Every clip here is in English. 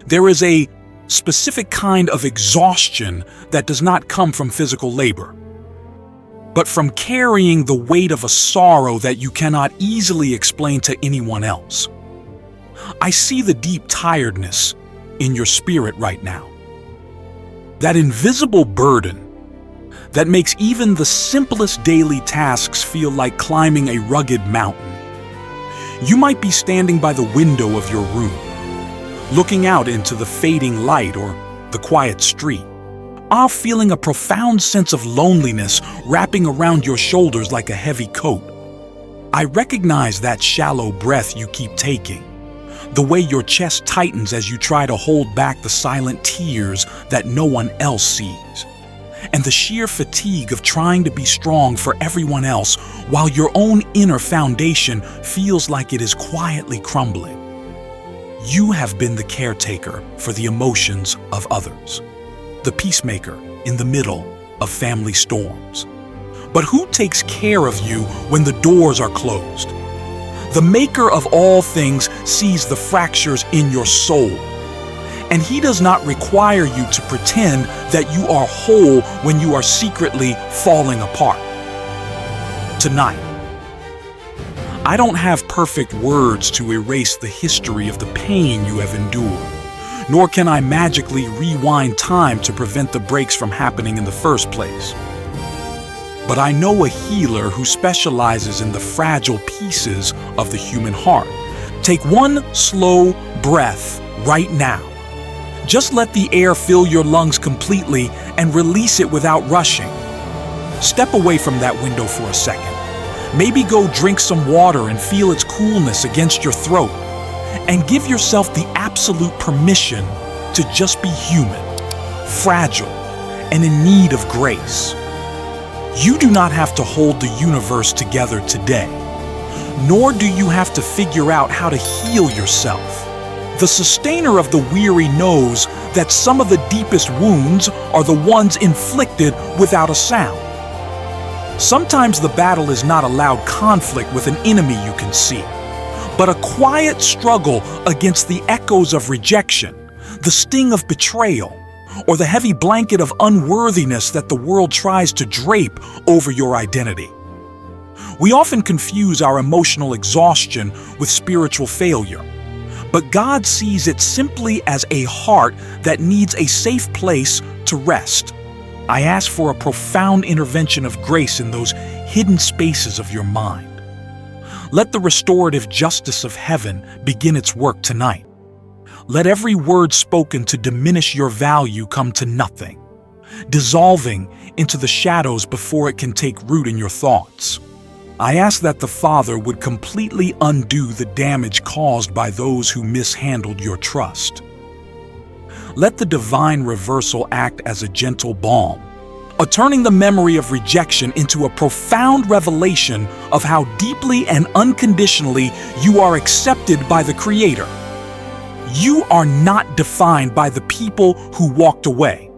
There is a specific kind of exhaustion that does not come from physical labor, but from carrying the weight of a sorrow that you cannot easily explain to anyone else. I see the deep tiredness in your spirit right now. That invisible burden that makes even the simplest daily tasks feel like climbing a rugged mountain. You might be standing by the window of your room, looking out into the fading light or the quiet street, feeling a profound sense of loneliness wrapping around your shoulders like a heavy coat. I recognize that shallow breath you keep taking, the way your chest tightens as you try to hold back the silent tears that no one else sees, and the sheer fatigue of trying to be strong for everyone else while your own inner foundation feels like it is quietly crumbling. You have been the caretaker for the emotions of others, the peacemaker in the middle of family storms. But who takes care of you when the doors are closed? The Maker of all things sees the fractures in your soul, and He does not require you to pretend that you are whole when you are secretly falling apart. Tonight, I don't have perfect words to erase the history of the pain you have endured, nor can I magically rewind time to prevent the breaks from happening in the first place. But I know a healer who specializes in the fragile pieces of the human heart. Take one slow breath right now. Just let the air fill your lungs completely and release it without rushing. Step away from that window for a second. Maybe go drink some water and feel its coolness against your throat. And give yourself the absolute permission to just be human, fragile, and in need of grace. You do not have to hold the universe together today, nor do you have to figure out how to heal yourself. The sustainer of the weary knows that some of the deepest wounds are the ones inflicted without a sound. Sometimes the battle is not a loud conflict with an enemy you can see, but a quiet struggle against the echoes of rejection, the sting of betrayal, or the heavy blanket of unworthiness that the world tries to drape over your identity. We often confuse our emotional exhaustion with spiritual failure, but God sees it simply as a heart that needs a safe place to rest. I ask for a profound intervention of grace in those hidden spaces of your mind. Let the restorative justice of heaven begin its work tonight. Let every word spoken to diminish your value come to nothing, dissolving into the shadows before it can take root in your thoughts. I ask that the Father would completely undo the damage caused by those who mishandled your trust. Let the divine reversal act as a gentle balm, turning the memory of rejection into a profound revelation of how deeply and unconditionally you are accepted by the Creator. You are not defined by the people who walked away.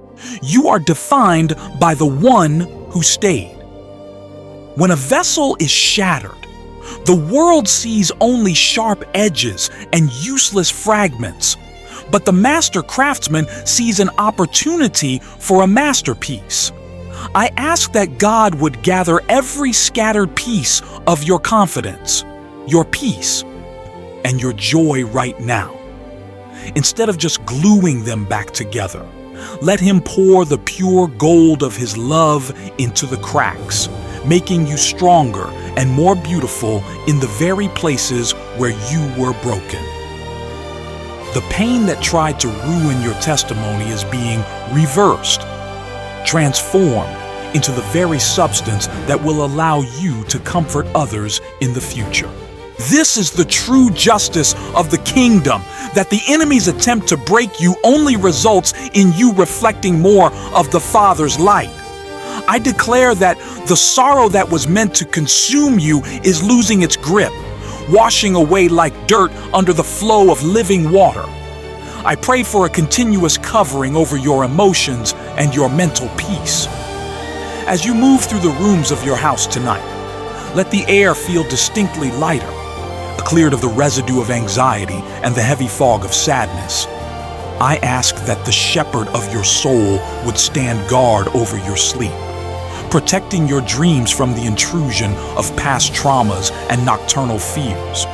You are defined by the one who stayed. When a vessel is shattered, the world sees only sharp edges and useless fragments, but the Master Craftsman sees an opportunity for a masterpiece. I ask that God would gather every scattered piece of your confidence, your peace, and your joy right now. Instead of just gluing them back together, let Him pour the pure gold of His love into the cracks, making you stronger and more beautiful in the very places where you were broken. The pain that tried to ruin your testimony is being reversed, transformed into the very substance that will allow you to comfort others in the future. This is the true justice of the kingdom, that the enemy's attempt to break you only results in you reflecting more of the Father's light. I declare that the sorrow that was meant to consume you is losing its grip, washing away like dirt under the flow of living water. I pray for a continuous covering over your emotions and your mental peace. As you move through the rooms of your house tonight, let the air feel distinctly lighter, cleared of the residue of anxiety and the heavy fog of sadness. I ask that the shepherd of your soul would stand guard over your sleep, protecting your dreams from the intrusion of past traumas and nocturnal fears.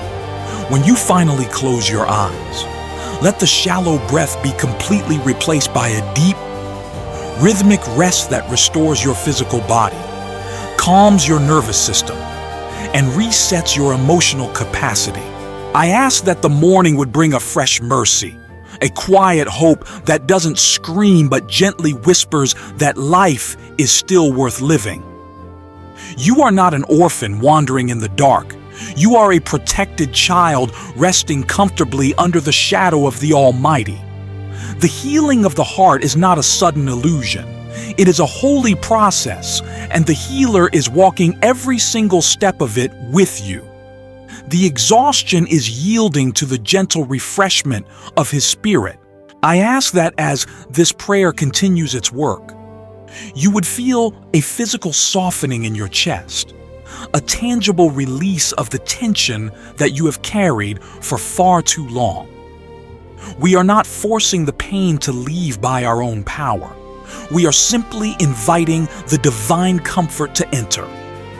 When you finally close your eyes, let the shallow breath be completely replaced by a deep, rhythmic rest that restores your physical body, calms your nervous system, and resets your emotional capacity. I ask that the morning would bring a fresh mercy, a quiet hope that doesn't scream but gently whispers that life is still worth living. You are not an orphan wandering in the dark. You are a protected child resting comfortably under the shadow of the Almighty. The healing of the heart is not a sudden illusion. It is a holy process, and the healer is walking every single step of it with you. The exhaustion is yielding to the gentle refreshment of His Spirit. I ask that as this prayer continues its work, you would feel a physical softening in your chest, a tangible release of the tension that you have carried for far too long. We are not forcing the pain to leave by our own power. We are simply inviting the divine comfort to enter,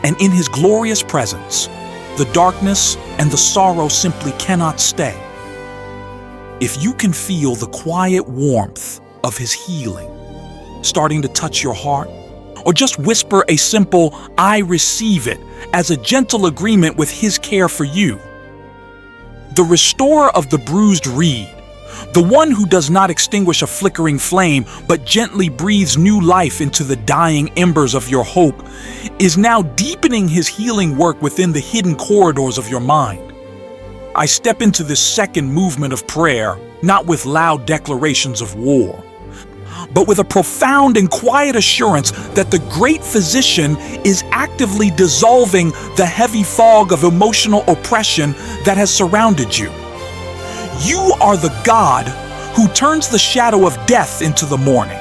and in His glorious presence, the darkness and the sorrow simply cannot stay. If you can feel the quiet warmth of His healing starting to touch your heart, or just whisper a simple "I receive it" as a gentle agreement with His care for you. The restorer of the bruised reed, the one who does not extinguish a flickering flame but gently breathes new life into the dying embers of your hope, is now deepening His healing work within the hidden corridors of your mind. I step into this second movement of prayer, not with loud declarations of war, but with a profound and quiet assurance that the great physician is actively dissolving the heavy fog of emotional oppression that has surrounded you. You are the God who turns the shadow of death into the morning.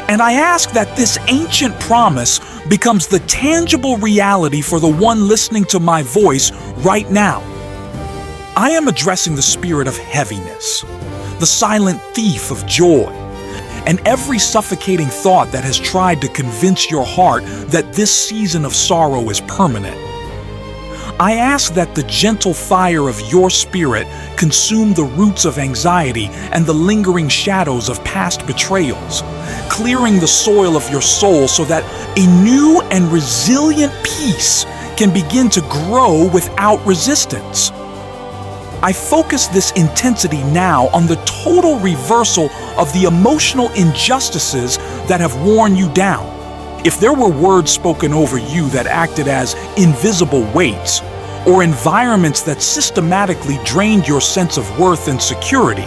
And I ask that this ancient promise becomes the tangible reality for the one listening to my voice right now. I am addressing the spirit of heaviness, the silent thief of joy, and every suffocating thought that has tried to convince your heart that this season of sorrow is permanent. I ask that the gentle fire of your spirit consume the roots of anxiety and the lingering shadows of past betrayals, clearing the soil of your soul so that a new and resilient peace can begin to grow without resistance. I focus this intensity now on the total reversal of the emotional injustices that have worn you down. If there were words spoken over you that acted as invisible weights, or environments that systematically drained your sense of worth and security,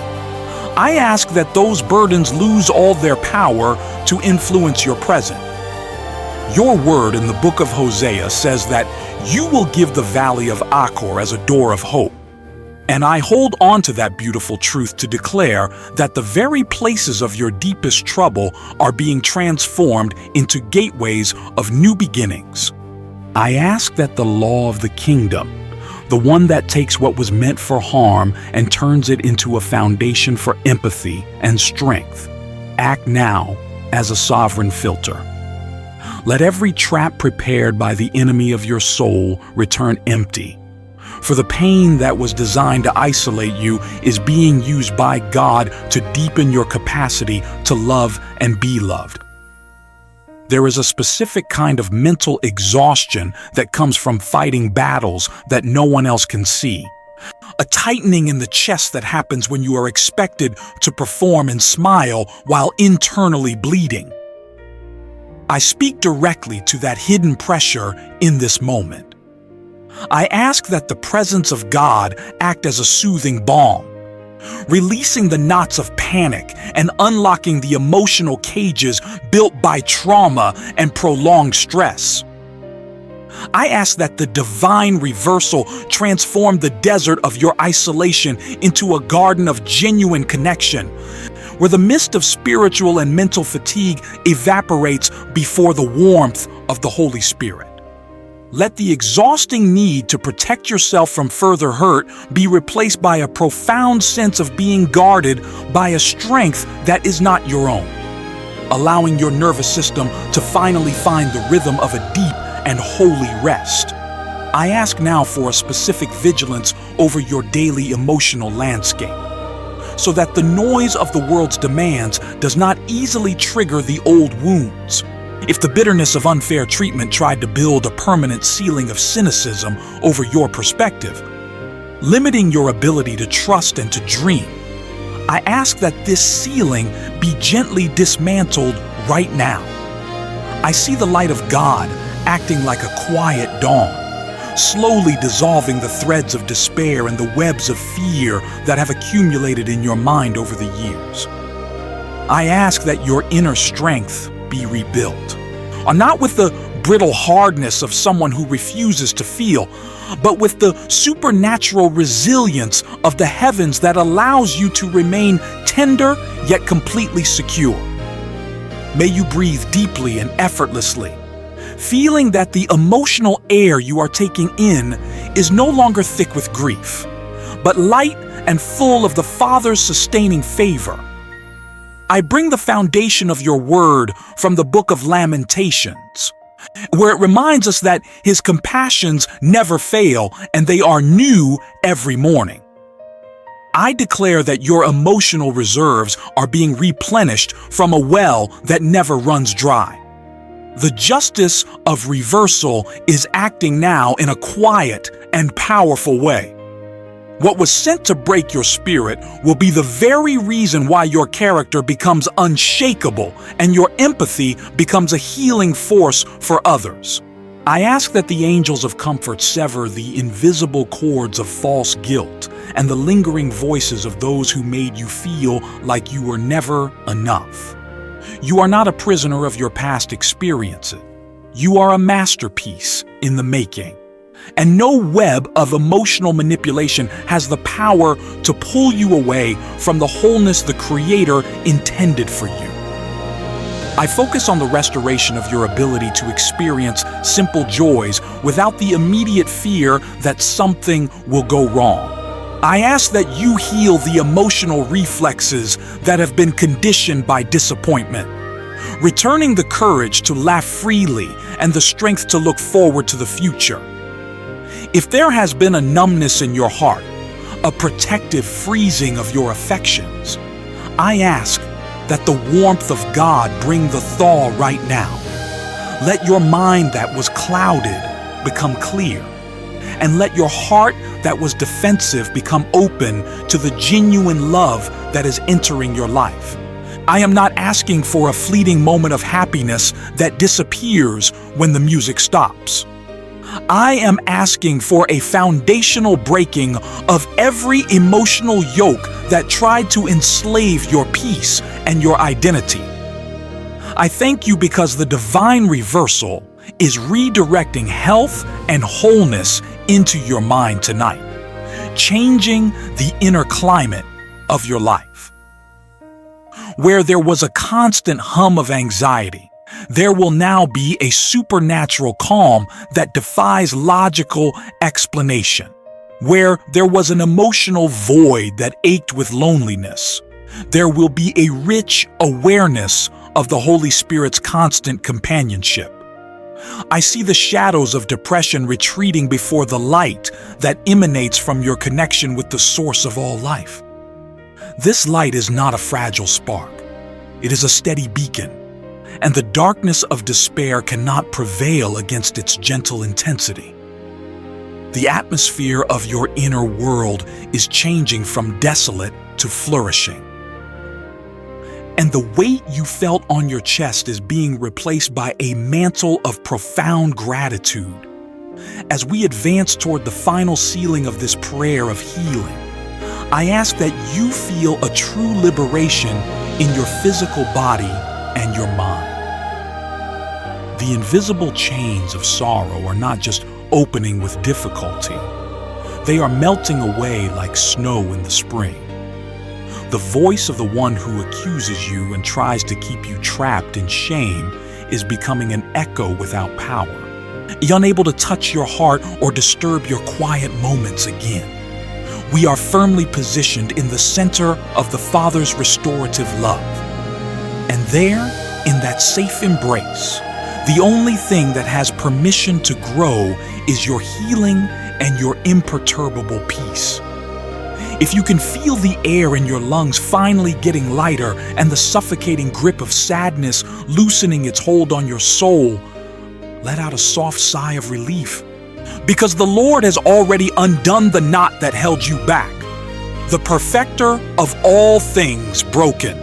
I ask that those burdens lose all their power to influence your present. Your word in the book of Hosea says that you will give the valley of Achor as a door of hope. And I hold on to that beautiful truth to declare that the very places of your deepest trouble are being transformed into gateways of new beginnings. I ask that the law of the kingdom, the one that takes what was meant for harm and turns it into a foundation for empathy and strength, act now as a sovereign filter. Let every trap prepared by the enemy of your soul return empty. For the pain that was designed to isolate you is being used by God to deepen your capacity to love and be loved. There is a specific kind of mental exhaustion that comes from fighting battles that no one else can see. A tightening in the chest that happens when you are expected to perform and smile while internally bleeding. I speak directly to that hidden pressure in this moment. I ask that the presence of God act as a soothing balm, releasing the knots of panic and unlocking the emotional cages built by trauma and prolonged stress. I ask that the divine reversal transform the desert of your isolation into a garden of genuine connection, where the mist of spiritual and mental fatigue evaporates before the warmth of the Holy Spirit. Let the exhausting need to protect yourself from further hurt be replaced by a profound sense of being guarded by a strength that is not your own, allowing your nervous system to finally find the rhythm of a deep and holy rest. I ask now for a specific vigilance over your daily emotional landscape, so that the noise of the world's demands does not easily trigger the old wounds. If the bitterness of unfair treatment tried to build a permanent ceiling of cynicism over your perspective, limiting your ability to trust and to dream, I ask that this ceiling be gently dismantled right now. I see the light of God acting like a quiet dawn, slowly dissolving the threads of despair and the webs of fear that have accumulated in your mind over the years. I ask that your inner strength be rebuilt, not with the brittle hardness of someone who refuses to feel, but with the supernatural resilience of the heavens that allows you to remain tender yet completely secure. May you breathe deeply and effortlessly, feeling that the emotional air you are taking in is no longer thick with grief, but light and full of the Father's sustaining favor. I bring the foundation of your word from the book of Lamentations, where it reminds us that His compassions never fail and they are new every morning. I declare that your emotional reserves are being replenished from a well that never runs dry. The justice of reversal is acting now in a quiet and powerful way. What was sent to break your spirit will be the very reason why your character becomes unshakable and your empathy becomes a healing force for others. I ask that the angels of comfort sever the invisible cords of false guilt and the lingering voices of those who made you feel like you were never enough. You are not a prisoner of your past experiences. You are a masterpiece in the making. And no web of emotional manipulation has the power to pull you away from the wholeness the Creator intended for you. I focus on the restoration of your ability to experience simple joys without the immediate fear that something will go wrong. I ask that you heal the emotional reflexes that have been conditioned by disappointment, returning the courage to laugh freely and the strength to look forward to the future. If there has been a numbness in your heart, a protective freezing of your affections, I ask that the warmth of God bring the thaw right now. Let your mind that was clouded become clear, and let your heart that was defensive become open to the genuine love that is entering your life. I am not asking for a fleeting moment of happiness that disappears when the music stops. I am asking for a foundational breaking of every emotional yoke that tried to enslave your peace and your identity. I thank you because the divine reversal is redirecting health and wholeness into your mind tonight, changing the inner climate of your life. Where there was a constant hum of anxiety, there will now be a supernatural calm that defies logical explanation. Where there was an emotional void that ached with loneliness, there will be a rich awareness of the Holy Spirit's constant companionship. I see the shadows of depression retreating before the light that emanates from your connection with the source of all life. This light is not a fragile spark. It is a steady beacon, and the darkness of despair cannot prevail against its gentle intensity. The atmosphere of your inner world is changing from desolate to flourishing. And the weight you felt on your chest is being replaced by a mantle of profound gratitude. As we advance toward the final sealing of this prayer of healing, I ask that you feel a true liberation in your physical body and your mind. The invisible chains of sorrow are not just opening with difficulty. They are melting away like snow in the spring. The voice of the one who accuses you and tries to keep you trapped in shame is becoming an echo without power. unable to touch your heart or disturb your quiet moments again. We are firmly positioned in the center of the Father's restorative love. And there, in that safe embrace, the only thing that has permission to grow is your healing and your imperturbable peace. If you can feel the air in your lungs finally getting lighter and the suffocating grip of sadness loosening its hold on your soul, let out a soft sigh of relief, because the Lord has already undone the knot that held you back. The perfecter of all things broken,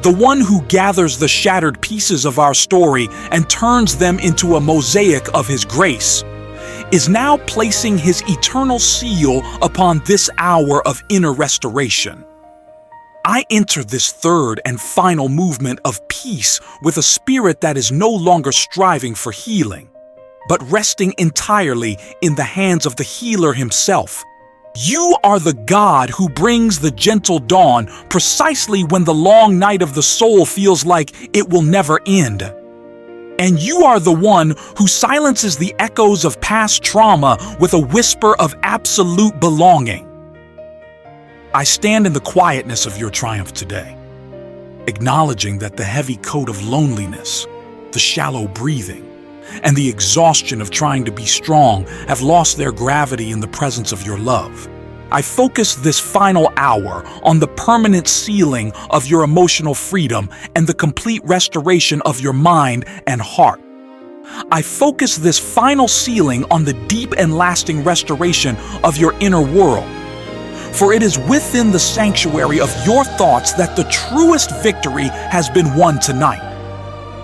the one who gathers the shattered pieces of our story and turns them into a mosaic of His grace, is now placing His eternal seal upon this hour of inner restoration. I enter this third and final movement of peace with a spirit that is no longer striving for healing, but resting entirely in the hands of the healer Himself. You are the God who brings the gentle dawn precisely when the long night of the soul feels like it will never end. And you are the one who silences the echoes of past trauma with a whisper of absolute belonging. I stand in the quietness of your triumph today, acknowledging that the heavy coat of loneliness, the shallow breathing, and the exhaustion of trying to be strong have lost their gravity in the presence of your love. I focus this final hour on the permanent sealing of your emotional freedom and the complete restoration of your mind and heart. I focus this final sealing on the deep and lasting restoration of your inner world. For it is within the sanctuary of your thoughts that the truest victory has been won tonight.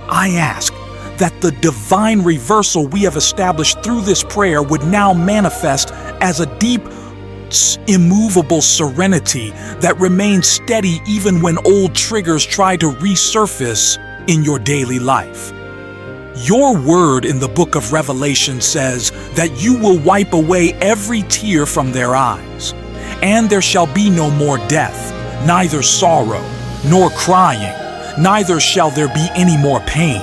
I ask that the divine reversal we have established through this prayer would now manifest as a deep, immovable serenity that remains steady even when old triggers try to resurface in your daily life. Your word in the book of Revelation says that you will wipe away every tear from their eyes, and there shall be no more death, neither sorrow, nor crying, neither shall there be any more pain.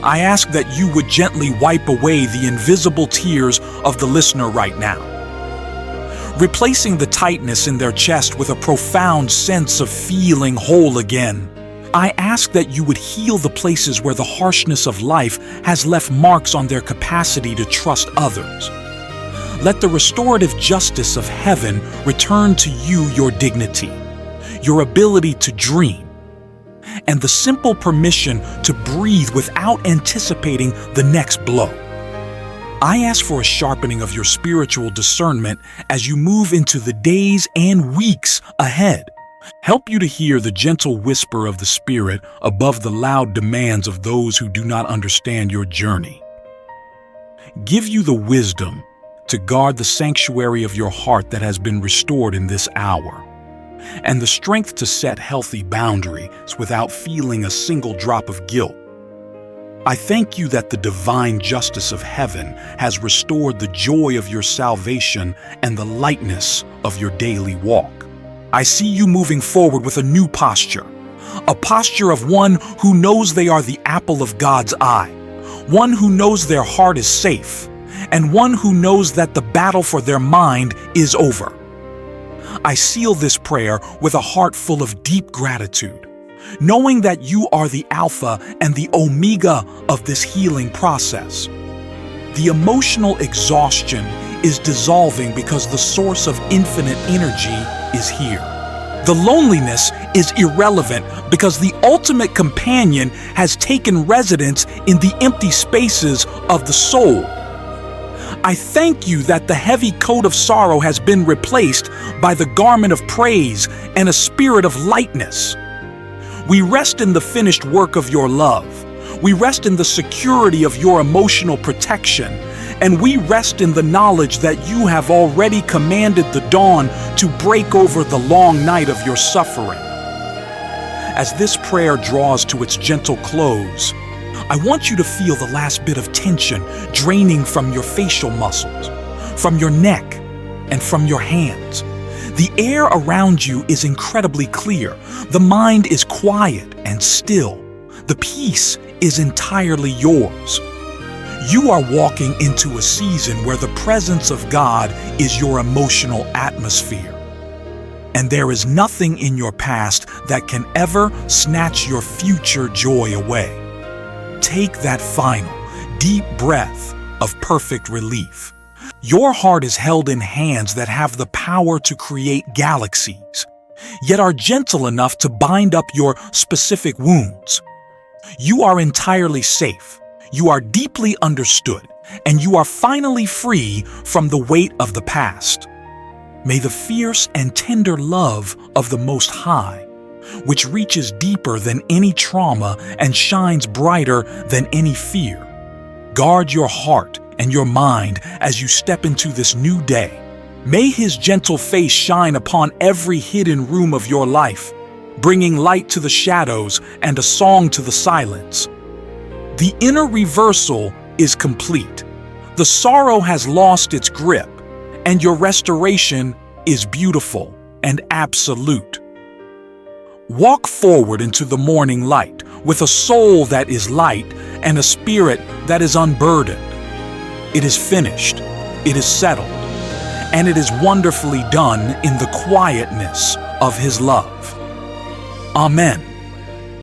I ask that you would gently wipe away the invisible tears of the listener right now, replacing the tightness in their chest with a profound sense of feeling whole again. I ask that you would heal the places where the harshness of life has left marks on their capacity to trust others. Let the restorative justice of heaven return to you your dignity, your ability to dream, and the simple permission to breathe without anticipating the next blow. I ask for a sharpening of your spiritual discernment as you move into the days and weeks ahead. Help you to hear the gentle whisper of the Spirit above the loud demands of those who do not understand your journey. Give you the wisdom to guard the sanctuary of your heart that has been restored in this hour, and the strength to set healthy boundaries without feeling a single drop of guilt. I thank you that the divine justice of heaven has restored the joy of your salvation and the lightness of your daily walk. I see you moving forward with a new posture, a posture of one who knows they are the apple of God's eye, one who knows their heart is safe, and one who knows that the battle for their mind is over. I seal this prayer with a heart full of deep gratitude, knowing that you are the Alpha and the Omega of this healing process. The emotional exhaustion is dissolving because the source of infinite energy is here. The loneliness is irrelevant because the ultimate companion has taken residence in the empty spaces of the soul. I thank you that the heavy coat of sorrow has been replaced by the garment of praise and a spirit of lightness. We rest in the finished work of your love. We rest in the security of your emotional protection. And we rest in the knowledge that you have already commanded the dawn to break over the long night of your suffering. As this prayer draws to its gentle close, I want you to feel the last bit of tension draining from your facial muscles, from your neck, and from your hands. The air around you is incredibly clear. The mind is quiet and still. The peace is entirely yours. You are walking into a season where the presence of God is your emotional atmosphere. And there is nothing in your past that can ever snatch your future joy away. Take that final, deep breath of perfect relief. Your heart is held in hands that have the power to create galaxies, yet are gentle enough to bind up your specific wounds. You are entirely safe, you are deeply understood, and you are finally free from the weight of the past. May the fierce and tender love of the Most High, which reaches deeper than any trauma and shines brighter than any fear, guard your heart and your mind as you step into this new day. May His gentle face shine upon every hidden room of your life, bringing light to the shadows and a song to the silence. The inner reversal is complete. The sorrow has lost its grip, and your restoration is beautiful and absolute. Walk forward into the morning light with a soul that is light and a spirit that is unburdened. It is finished, it is settled, and it is wonderfully done in the quietness of His love. Amen.